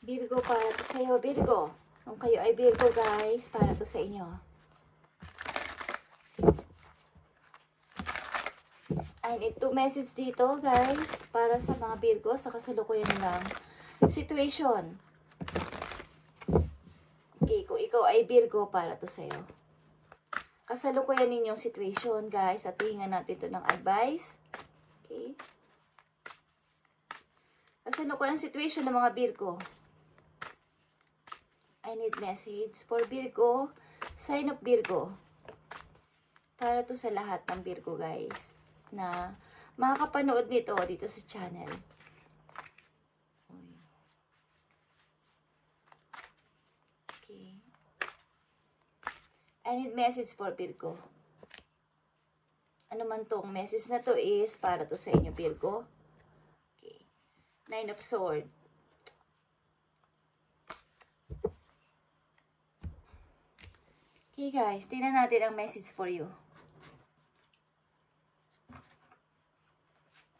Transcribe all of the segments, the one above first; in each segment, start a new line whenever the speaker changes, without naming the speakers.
Virgo, para to sa iyo, Virgo. Kung kayo ay Virgo, guys, para to sa inyo. I need 2 message dito, guys, para sa mga Virgo sa kasalukuyan nilang situation. Okay, kung ikaw ay Virgo, para to sa iyo. Kasalukuyan ninyong situation, guys, at hihingan natin ito ng advice. Okay. Kasalukuyan situation ng mga Virgo. I need message for Virgo, sign of Virgo. Para to sa lahat ng Virgo, guys, na makakapanood nito dito sa channel. Okay. I need message for Virgo. Ano man tong message na to is para to sa inyo, Virgo. Okay. 9 of Swords. Okay guys, tingnan natin ang message for you.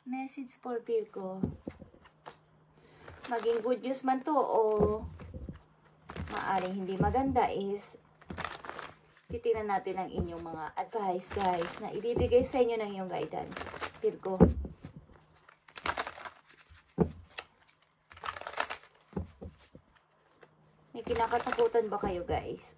Message for Virgo. Maging good news man to o maaring hindi maganda is titingnan natin ang inyong mga advice, guys, na ibibigay sa inyo ng inyong guidance, Virgo. May kinakatakutan ba kayo, guys?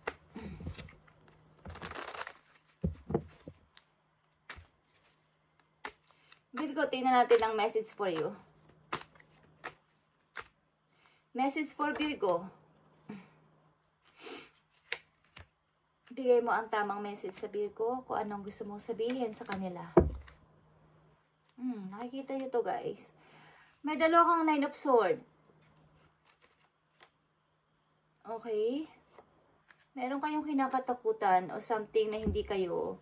Virgo, tingnan natin ang message for you. Message for Virgo. Bigay mo ang tamang message sa Virgo kung anong gusto mong sabihin sa kanila. Nakikita nyo to, guys. May dalawa kang 9 of Swords. Okay. Meron kayong kinakatakutan o something na hindi kayo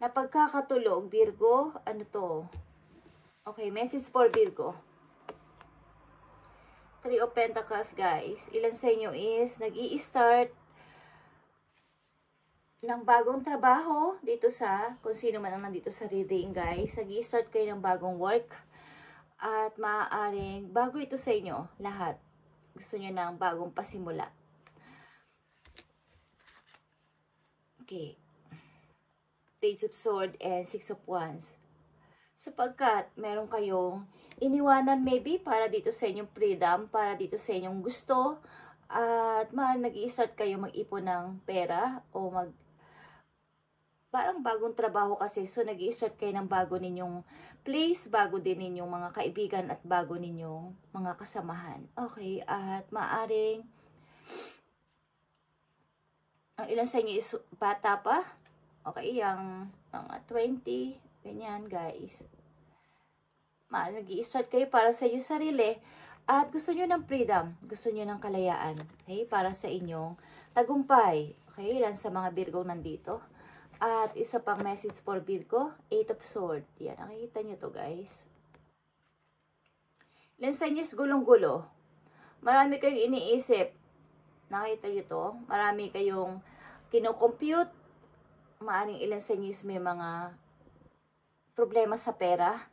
napagkakatulog, Virgo. Ano to? Okay, message for Virgo. 3 of Pentacles, guys. Ilan sa inyo is nag-i-start ng bagong trabaho dito sa, kung sino man ang nandito sa reading, guys. Nag-i-start kayo ng bagong work at maaaring bago ito sa inyo, lahat. Gusto nyo ng bagong pasimula. Okay. Page of Swords and 6 of Wands. Sapagkat meron kayong iniwanan maybe para dito sa inyong freedom, para dito sa inyong gusto, at nag-i-start kayo mag-ipon ng pera o parang bagong trabaho kasi. So nag-i-start kayo ng bago ninyong place, bago din ninyong mga kaibigan at bago ninyong mga kasamahan. Okay, at maaring ang ilan sa inyo is bata pa. Okay, yung mga 20, ganyan, guys. Nag-i-start kayo para sa iyo sarili at gusto nyo ng freedom, gusto nyo ng kalayaan, okay, para sa inyong tagumpay. Okay, ilan sa mga Virgo nandito. At isa pang message for Virgo, 8 of Swords. Yan, nakikita nyo to, guys. Ilan sa inyo is gulong-gulo. Marami kayong iniisip. Nakita nyo to. Marami kayong kinocompute. Maaring ilan sa inyo is may mga problema sa pera.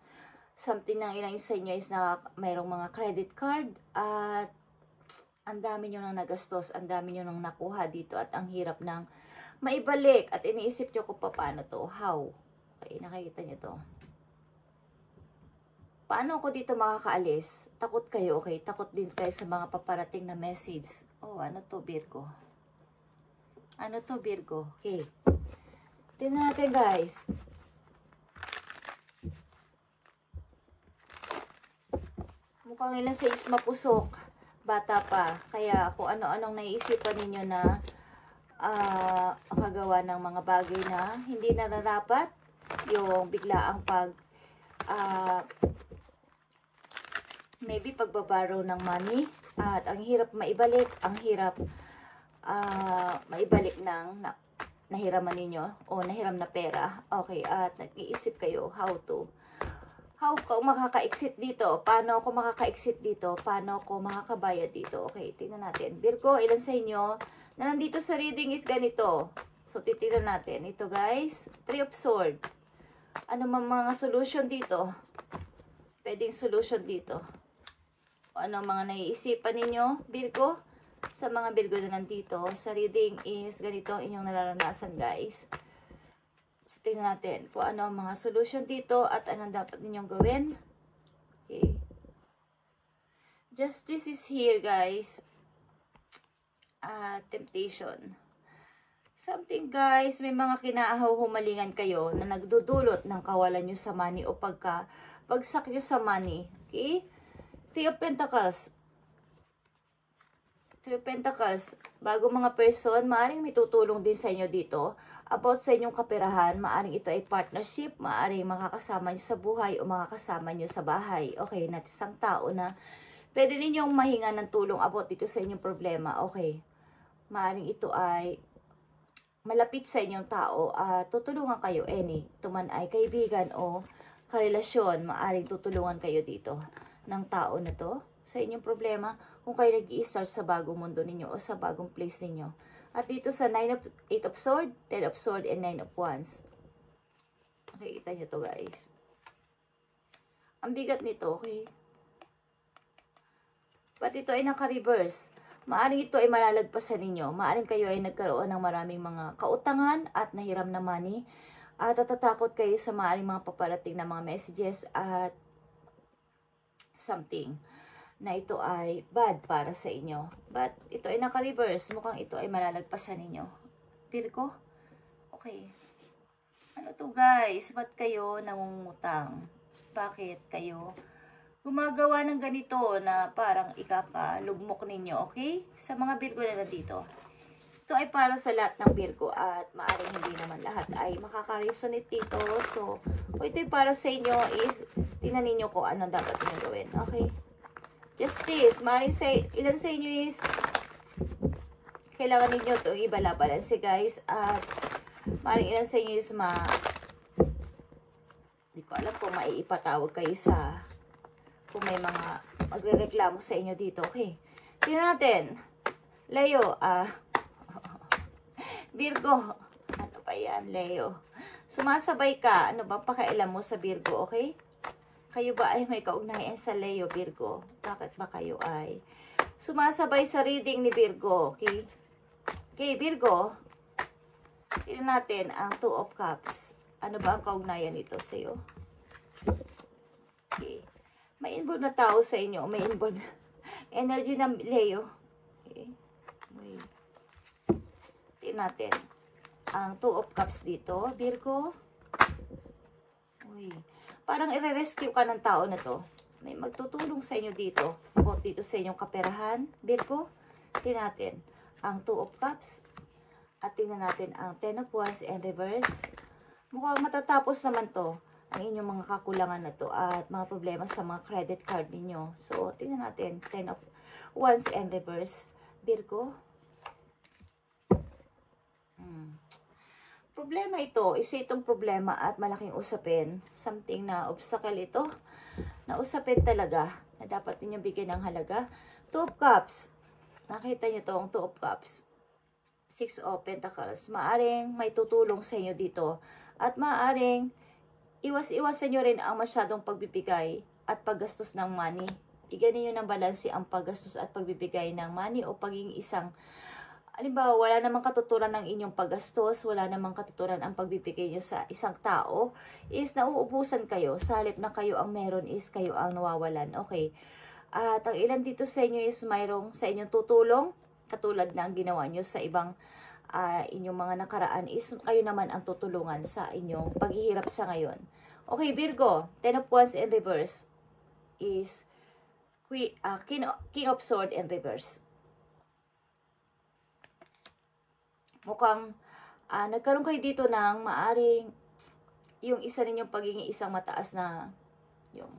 Something ng ilan sa inyo is na mayroong mga credit card at ang dami nyo nang nagastos, ang dami nyo nang nakuha dito at ang hirap ng maibalik at iniisip nyo kung paano to, how. Okay, nakikita nyo to. Paano ako dito makakaalis? Takot kayo, okay? Takot din kayo sa mga paparating na message. Oh, ano to, Virgo? Ano to, Virgo? Okay. Tingnan natin, guys. Mukhang ilan sa is mapusok. Bata pa. Kaya kung ano-anong naiisipan ninyo na makagawa ng mga bagay na hindi nararapat. Yung biglaang maybe pagbabaro ng money. At ang hirap maibalik. Ang hirap maibalik ng nahiraman ninyo o nahiram na pera. Okay, at nag-iisip kayo how ako makaka-exit dito? Paano ako makaka-exit dito? Paano ako makakabayad dito? Okay, tingnan natin. Virgo, ilan sa inyo na nandito sa reading is ganito? So, titignan natin. Ito, guys. 3 of Swords. Ano mga solution dito? Pwedeng solution dito. ano mga naiisipan ninyo, Virgo. Sa mga Virgo na nandito, sa reading is ganito ang inyong nararanasan, guys. So, tingnan natin kung ano ang mga solution dito at anong dapat ninyong gawin. Okay. Justice is here, guys. Temptation. Something, guys, may mga kinaahuhumalingan kayo na nagdudulot ng kawalan nyo sa money o pagsak nyo sa money. Okay? Three of Pentacles. Three of Pentacles. Bago mga person, maaaring may tutulong din sa inyo dito about sa inyong kaperahan. Maaaring ito ay partnership, maaaring makakasama nyo sa buhay o makakasama nyo sa bahay. Okay, na isang tao na pwede ninyong mahinga ng tulong about dito sa inyong problema. Okay. Maaaring ito ay malapit sa inyong tao at tutulungan kayo ito man ay kaibigan o karelasyon, maaaring tutulungan kayo dito ng tao na to sa inyong problema kung kayo nag-i-start sa bagong mundo ninyo o sa bagong place ninyo. At dito sa 8 of Swords, 10 of Swords, and 9 of Wands. Okay, kita nyo to, guys. Ang bigat nito, okay? But ito ay naka-reverse. Maaring ito ay malalagpasan ninyo. Maaring kayo ay nagkaroon ng maraming mga kautangan at nahiram na money. At natatakot kayo sa maaring mga paparating na mga messages at something na ito ay bad para sa inyo. But ito ay naka-reverse. Mukhang ito ay malalagpasan ninyo. Virgo? Okay. Ano to, guys? Ba't kayo nangungutang? Bakit kayo gumagawa ng ganito na parang ikakalugmok ninyo, okay? Sa mga Virgo na nandito. Ito ay para sa lahat ng Virgo at maaaring hindi naman lahat ay makaka-resonate dito. So, kung ito ay para sa inyo is, tingnan ninyo kung ano dapat nyo gawin, okay? Justice, maaaring ilan sa inyo is, kailangan ninyo ito ibala-balanse, guys. At maaaring ilan sa inyo is hindi ko alam kung maiipatawag kayo sa kung may mga magrereklamo sa inyo dito. Okay. Tingnan natin. Leo. Virgo. Ano pa yan, Leo? Sumasabay ka. Ano bang pakialam mo sa Virgo, okay? Kayo ba ay may kaugnayan sa Leo, Virgo? Bakit ba kayo ay sumasabay sa reading ni Virgo, okay? Okay, Virgo. Tingnan natin ang 2 of Cups. Ano ba ang kaugnayan nito sa iyo? Okay. May involved na tao sa inyo. May involved na energy ng Leo. Okay. Wait. Tingnan natin. Ang 2 of Cups dito, Virgo. Uy. Parang i-rescue ka ng tao na to. May magtutulong sa inyo dito. O dito sa inyong kaperahan, Virgo. Tingnan natin. Ang 2 of Cups. At tingnan natin ang 10 of Wands and reverse. Mukhang matatapos naman to ang inyong mga kakulangan na to at mga problema sa mga credit card ninyo. So, tingnan natin. 10 of Wands and reverse. Virgo. Problema ito. Isa itong problema at malaking usapin. Something na obstacle ito. Na usapin talaga na dapat ninyong bigyan ng halaga. 2 of Cups. Nakita niyo itong 2 of Cups. 6 of Pentacles. Maaring may tutulong sa inyo dito. At maaring iwas-iwasan nyo rin ang masyadong pagbibigay at paggastos ng money. Bigyan niyo ng balanse ang paggastos at pagbibigay ng money o pagiging isang, halimbawa, wala namang katuturan ng inyong paggastos, wala namang katuturan ang pagbibigay nyo sa isang tao, is nauubusan kayo. Sa halip na kayo ang meron is kayo ang nawawalan. Okay. At ang ilan dito sa inyo is mayroong sa inyong tutulong, katulad na ang ginawa nyo sa ibang inyong mga nakaraan is kayo naman ang tutulungan sa inyong paghihirap sa ngayon. Okay, Virgo, 10 of Wands in reverse is King of Swords in reverse. Mukhang nagkaroon kayo dito ng maaring yung isa ninyong pagiging isang mataas na yung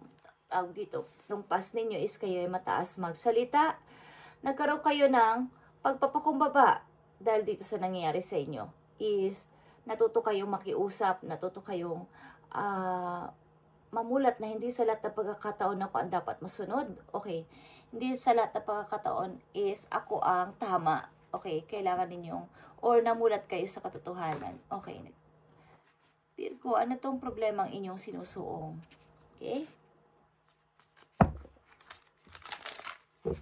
dito, nung past ninyo is kayo ay mataas magsalita. Nagkaroon kayo ng pagpapakumbaba dahil dito sa nangyayari sa inyo is natuto kayong makiusap, natuto kayong mamulat na hindi sa lahat ng pagkakataon ako ang dapat masunod. Okay, hindi sa lahat ng pagkakataon is ako ang tama. Okay, kailangan ninyong or namulat kayo sa katotohanan. Okay, Virgo, ano tong problema ang inyong sinusuong? Okay? Ang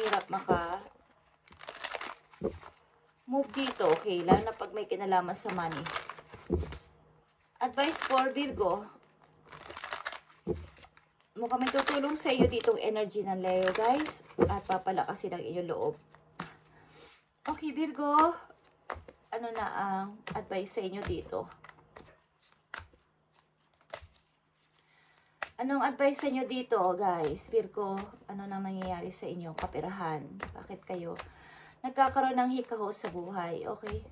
hirap move dito, okay? Lalo na pag may kinalaman sa money. Advice for Virgo. Mukhang may tutulong sa iyo ditong energy ng Leo, guys. At papalakasin ang inyong loob. Okay, Virgo. Ano na ang advice sa inyo dito? Anong advice sa inyo dito, guys? Virgo, ano nang nangyayari sa inyo? Kapirahan. Bakit kayo nagkakaroon ng hikaho sa buhay? Okay.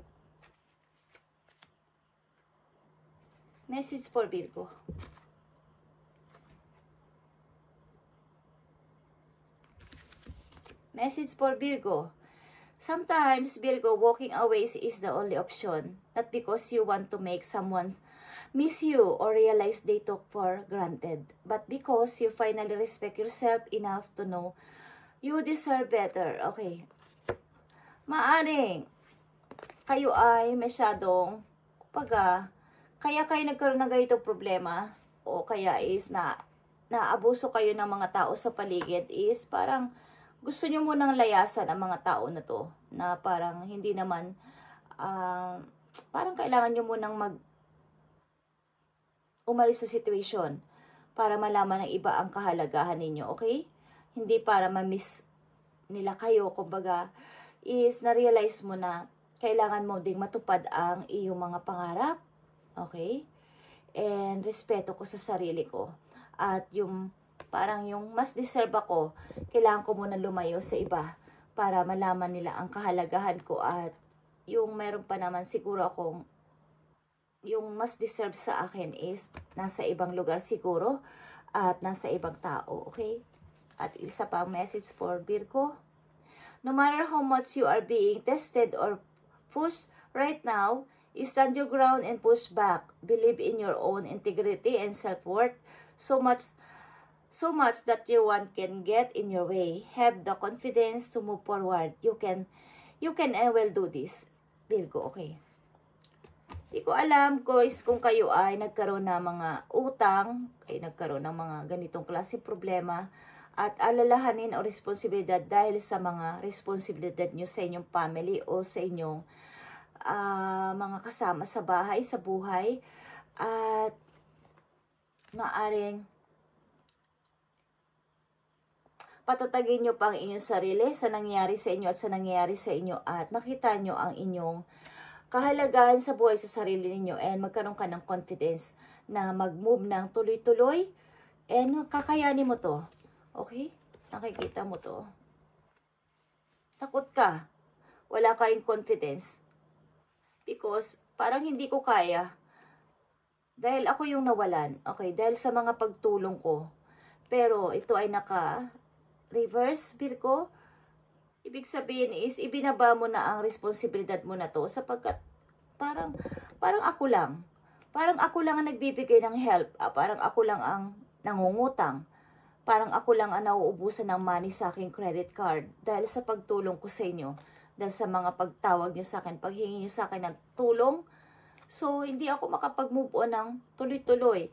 Message for Virgo. Message for Virgo. Sometimes, Virgo, walking away is the only option. Not because you want to make someone miss you or realize they took for granted, but because you finally respect yourself enough to know you deserve better. Okay. Maaring kayo ay masyadong, kaya kayo nagkaroon ng ganitong problema, o kaya is naabuso kayo ng mga tao sa paligid, is parang gusto nyo munang layasan ang mga tao na to, na parang hindi naman, parang kailangan nyo munang umalis sa situation para malaman ng iba ang kahalagahan ninyo, okay? Hindi para ma-miss nila kayo, kumbaga, is na-realize mo na kailangan mo ding matupad ang iyong mga pangarap, okay? And respeto ko sa sarili ko. At parang yung mas deserve ako, kailangan ko muna lumayo sa iba para malaman nila ang kahalagahan ko, at yung meron pa naman siguro akong, yung mas deserve sa akin is nasa ibang lugar siguro at nasa ibang tao, okay? At isa pa message for Virgo. No matter how much you are being tested or pushed right now, stand your ground and push back. Believe in your own integrity and self-worth so much that no one can get in your way. Have the confidence to move forward. You can and will do this, Virgo, okay? Di ko alam, guys, kung kayo ay nagkaroon ng mga utang, ay nagkaroon ng mga ganitong klase problema, at alalahanin o responsibilidad dahil sa mga responsibilidad nyo sa inyong family o sa inyong mga kasama sa bahay, sa buhay, at maaring patatagin nyo pa ang inyong sarili sa nangyayari sa inyo at sa nangyayari sa inyo, at makita nyo ang inyong kahalagahan sa buhay sa sarili ninyo, and magkaroon ka ng confidence na mag-move ng tuloy-tuloy, and kakayanin mo to. Okay? Nakikita mo to. Takot ka. Wala ka rin confidence. Because parang hindi ko kaya. Dahil ako yung nawalan. Okay? Dahil sa mga pagtulong ko. Pero ito ay naka-reverse, Virgo. Ibig sabihin is, ibinaba mo na ang responsibilidad mo na to, sapagkat parang ako lang. Parang ako lang ang nagbibigay ng help. Parang ako lang ang nangungutang. Parang ako lang ang nauubusan ng money sa aking credit card dahil sa pagtulong ko sa inyo. Dahil sa mga pagtawag nyo sa akin, paghingi nyo sa akin ng tulong. So, hindi ako makapag-move on ng tuloy-tuloy.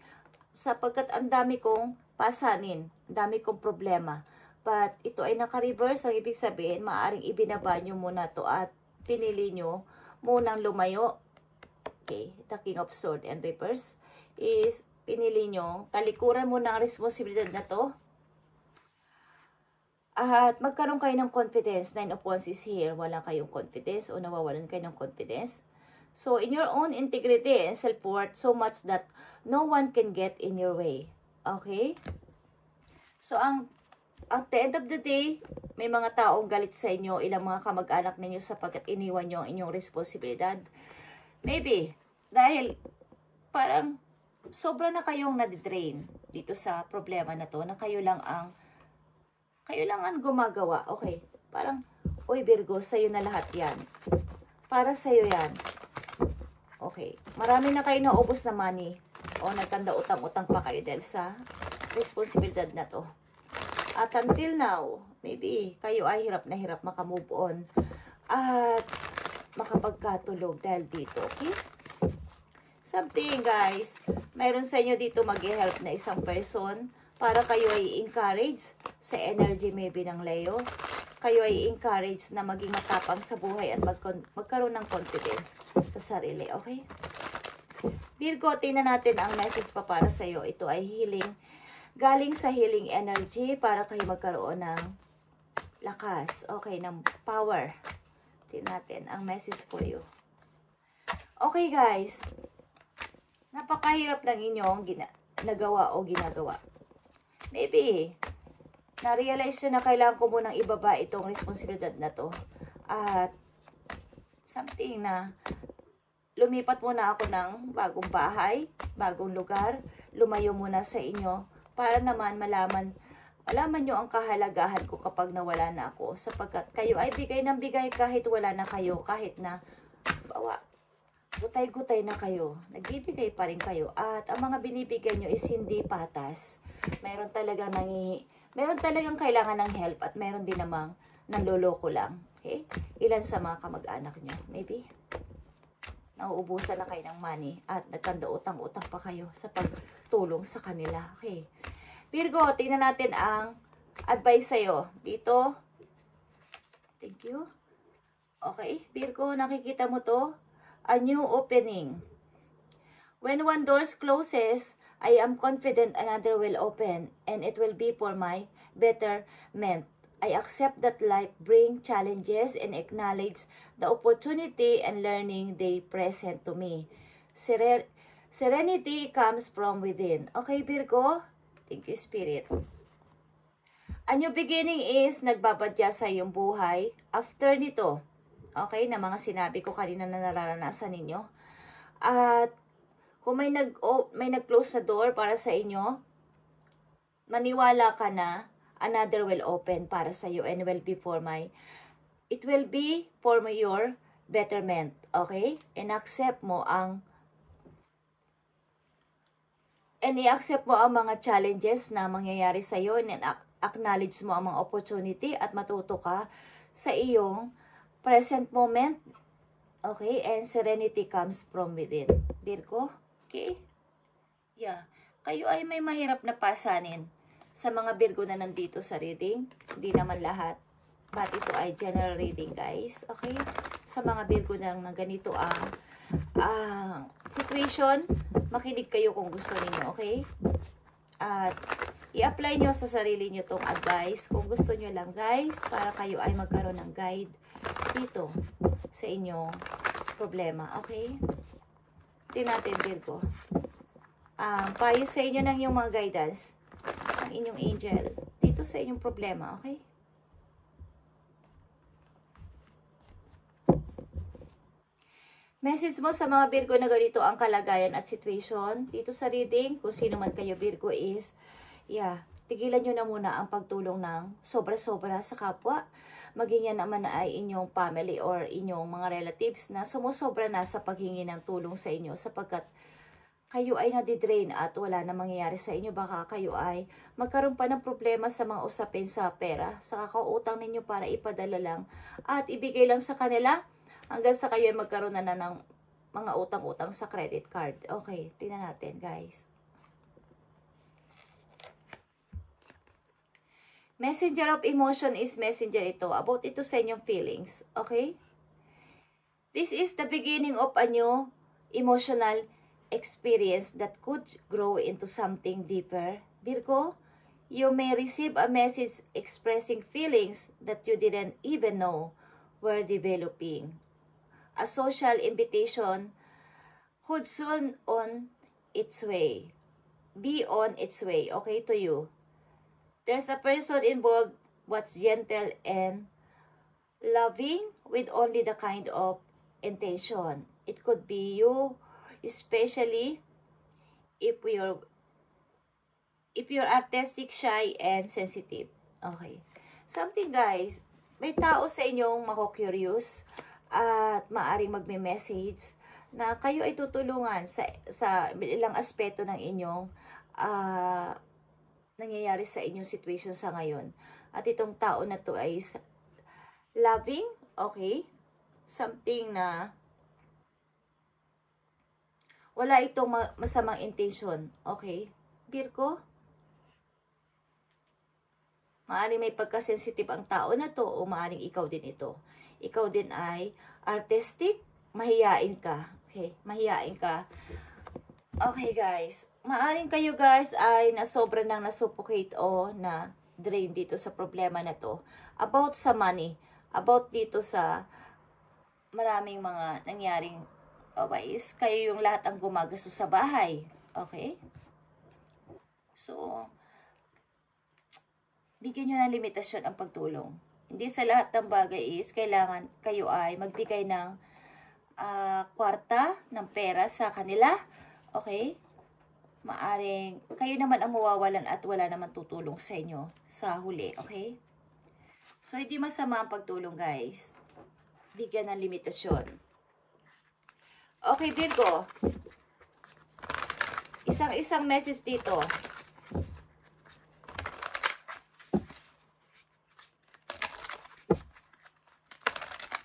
Sapagkat ang dami kong pasanin, ang dami kong problema. But ito ay naka-reverse. Ang ibig sabihin, maaaring ibinaba nyo muna to at pinili nyo munang lumayo. Okay, the King of Swords and Reverse is pinili nyo, talikuran mo na ang responsibilidad na to. At magkaroon kayo ng confidence. 9 of Wands is here. Wala kayong confidence o nawawalan kayo ng confidence. So, in your own integrity and self-worth, so much that no one can get in your way. Okay? So, at the end of the day, may mga taong galit sa inyo, ilang mga kamag-anak ninyo sapagkat iniwan nyo ang inyong responsibilidad. Maybe, dahil parang sobra na kayong nadidrain dito sa problema na to, na kayo lang ang gumagawa. Okay, parang, uy Virgo, sa'yo na lahat yan. Para sa'yo yan. Okay, marami na kayo naubos na money o nagtanda utang-utang pa kayo dahil sa responsibilidad na to. At until now, maybe kayo ay hirap na hirap makamove on at makapagkatulog dahil dito, okay? Something, guys, mayroon sa inyo dito mag-help na isang person para kayo ay encourage sa energy maybe ng Leo. Kayo ay encourage na maging matapang sa buhay at magkaroon ng confidence sa sarili, okay? Virgo, tingnan natin ang message pa para sa iyo. Ito ay healing. Galing sa healing energy para kayo magkaroon ng lakas, okay, ng power. Tingnan natin ang message for you. Okay guys, napakahirap ng inyong nagawa o ginagawa. Maybe, na-realize nyo na kailangan ko munang ibaba itong responsibilidad na to. At something na lumipat muna ako ng bagong bahay, bagong lugar, lumayo muna sa inyo para naman malaman nyo ang kahalagahan ko kapag nawala na ako. Sapagkat kayo ay bigay ng bigay kahit wala na kayo, kahit na gutay-gutay na kayo, nagbibigay pa rin kayo. At ang mga binibigay nyo is hindi patas. Meron talagang kailangan ng help at meron din namang nanloloko lang. Okay? Ilan sa mga kamag-anak nyo? Maybe nauubusan na kayo ng money at nagkanda utang-utang pa kayo sa pagtulong sa kanila. Okay. Virgo, tingnan natin ang advice sa'yo. Dito. Thank you. Okay. Virgo, nakikita mo to? A new opening. When one door closes, I am confident another will open and it will be for my betterment. I accept that life brings challenges and acknowledge the opportunity and learning they present to me. Serenity comes from within. Okay, Virgo? Thank you, Spirit. A new beginning is nagbabadya sa iyong buhay after nito. Okay, na mga sinabi ko kanina na nararanasan ninyo. At kung may nag-close na door para sa inyo, maniwala ka na another will open para sa iyo and it will be for your betterment. Okay? I-accept mo ang mga challenges na mangyayari sa iyo and acknowledge mo ang mga opportunity at matuto ka sa iyong present moment. Okay? And serenity comes from within. Virgo? Okay? Yeah. Kayo ay may mahirap na pasanin sa mga Virgo na nandito sa reading. Hindi naman lahat. But ito ay general reading, guys. Okay? Sa mga Virgo na ganito ang situation, makinig kayo kung gusto niyo, okay? At i-apply nyo sa sarili nyo tong advice kung gusto nyo lang, guys, para kayo ay magkaroon ng guide dito sa inyong problema, okay? Tingnan natin, Virgo. Payo sa inyo ng yung mga guidance ng inyong angel dito sa inyong problema, okay? Message mo sa mga Virgo na ganito ang kalagayan at situation dito sa reading, kung sino man kayo Virgo is, tigilan nyo na muna ang pagtulong ng sobra-sobra sa kapwa. Maging yan naman ay inyong family or inyong mga relatives na sumusobra na sa paghingi ng tulong sa inyo sapagkat kayo ay nadidrain at wala na mangyayari sa inyo. Baka kayo ay magkaroon pa ng problema sa mga usapin sa pera, sa kakautang ninyo para ipadala lang at ibigay lang sa kanila hanggang sa kayo ay magkaroon na ng mga utang-utang sa credit card. Okay, tingnan natin, guys. Messenger of emotion is messenger ito. About ito sa inyong feelings. Okay? This is the beginning of a new emotional experience that could grow into something deeper. Virgo, you may receive a message expressing feelings that you didn't even know were developing. A social invitation could soon be on its way, okay, to you. There's a person involved what's gentle and loving with only the kind of intention. It could be you, especially if you're artistic, shy, and sensitive. Okay. Something, guys, may tao sa inyong mako-curious at maaring magme-message na kayo ay tutulungan sa ilang aspeto ng inyong nangyayari sa inyong situation sa ngayon. At itong tao na to ay loving, okay? Something na wala itong masamang intention, okay? Virgo? Maaaring may pagka-sensitive ang tao na to o maaaring ikaw din ito. Ikaw din ay artistic, mahiyain ka. Okay, mahiyain ka. Okay guys, maaaring kayo guys ay nasobra nang nasuffocate o na drain dito sa problema na to. About sa money, about dito sa maraming mga nangyaring is kayo yung lahat ang gumagastos sa bahay. Okay? So, bigyan nyo ng limitasyon ang pagtulong. Hindi sa lahat ng bagay is kailangan kayo ay magbigay ng kwarta, ng pera sa kanila. Okay? Maaring kayo naman ang mawawalan at wala naman tutulong sa inyo sa huli. Okay? So, hindi masama ang pagtulong guys. Bigyan ng limitasyon. Okay, Virgo. Isang message dito.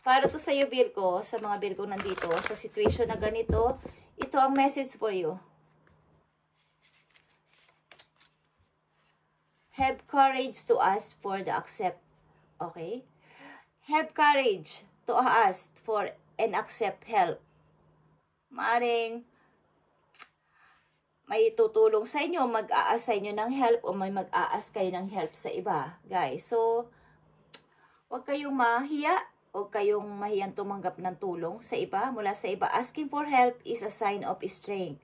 Para to sa iyo, Virgo, sa mga Virgo nandito, sa situation na ganito, ito ang message for you. Have courage to ask for the accept. Okay? Have courage to ask for and accept help. Maaring may tutulong sa inyo, mag-a-assign nyo ng help o may mag-a-ask kayo ng help sa iba, guys. So, huwag kayong mahiya. Huwag kayong mahiyang tumanggap ng tulong sa iba, mula sa iba. Asking for help is a sign of strength.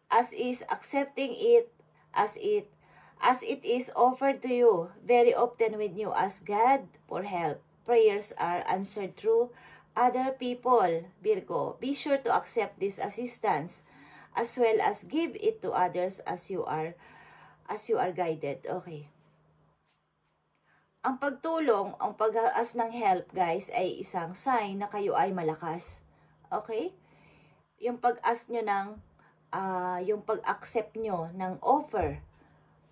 As is accepting it as it is offered to you. Very often when you ask God for help, prayers are answered through other people. Virgo, be sure to accept this assistance as well as give it to others as you are guided. Okay. Ang pagtulong, ang pag-aas ng help, guys, ay isang sign na kayo ay malakas. Okay? Yung pag-ask nyo ng, yung pag-accept nyo ng offer.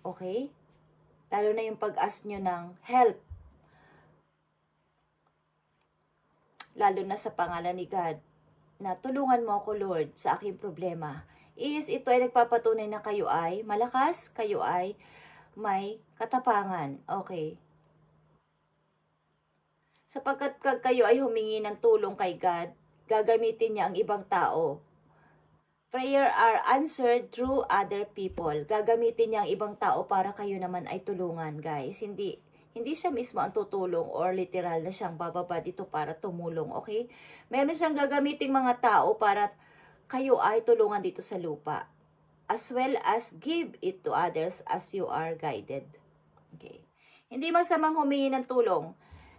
Okay? Lalo na yung pag-ask nyo ng help. Lalo na sa pangalan ni God, na tulungan mo ako, Lord, sa aking problema. Ito ay nagpapatunay na kayo ay malakas, kayo ay may katapangan. Okay? Sapagkat kayo ay humingi ng tulong kay God, gagamitin niya ang ibang tao. Prayer are answered through other people. Gagamitin niya ang ibang tao para kayo naman ay tulungan, guys. Hindi siya mismo ang tutulong or literal na siyang bababa dito para tumulong, okay? Meron siyang gagamiting mga tao para kayo ay tulungan dito sa lupa. As well as give it to others as you are guided. Okay. Hindi masamang humingi ng tulong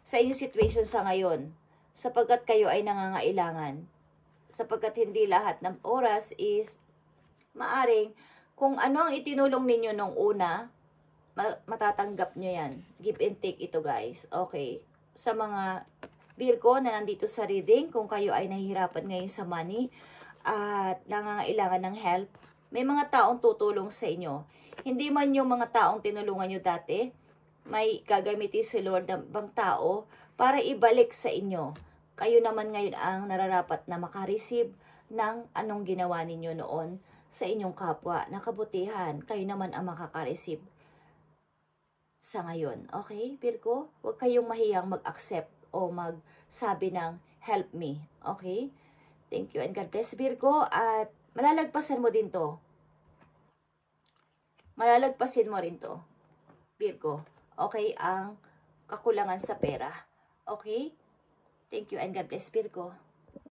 sa inyong situation sa ngayon, sapagkat kayo ay nangangailangan. Sapagkat hindi lahat ng oras is maaring kung ano ang itinulong ninyo nung una, matatanggap nyo yan. Give and take ito, guys. Okay. Sa mga Virgo na nandito sa reading, kung kayo ay nahihirapan ngayon sa money at nangangailangan ng help, may mga taong tutulong sa inyo. Hindi man yung mga taong tinulungan nyo dati, may gagamitin si Lord ng ibang tao para ibalik sa inyo. Kayo naman ngayon ang nararapat na makareceive ng anong ginawa ninyo noon sa inyong kapwa na kabutihan. Kayo naman ang makakareceive sa ngayon. Okay, Virgo? Huwag kayong mahiyang mag-accept o magsabi ng help me. Okay? Thank you and God bless, Virgo. At malalagpasan mo din to. Malalagpasin mo rin to, Virgo. Okay, ang kakulangan sa pera. Okay? Thank you and God bless, Virgo.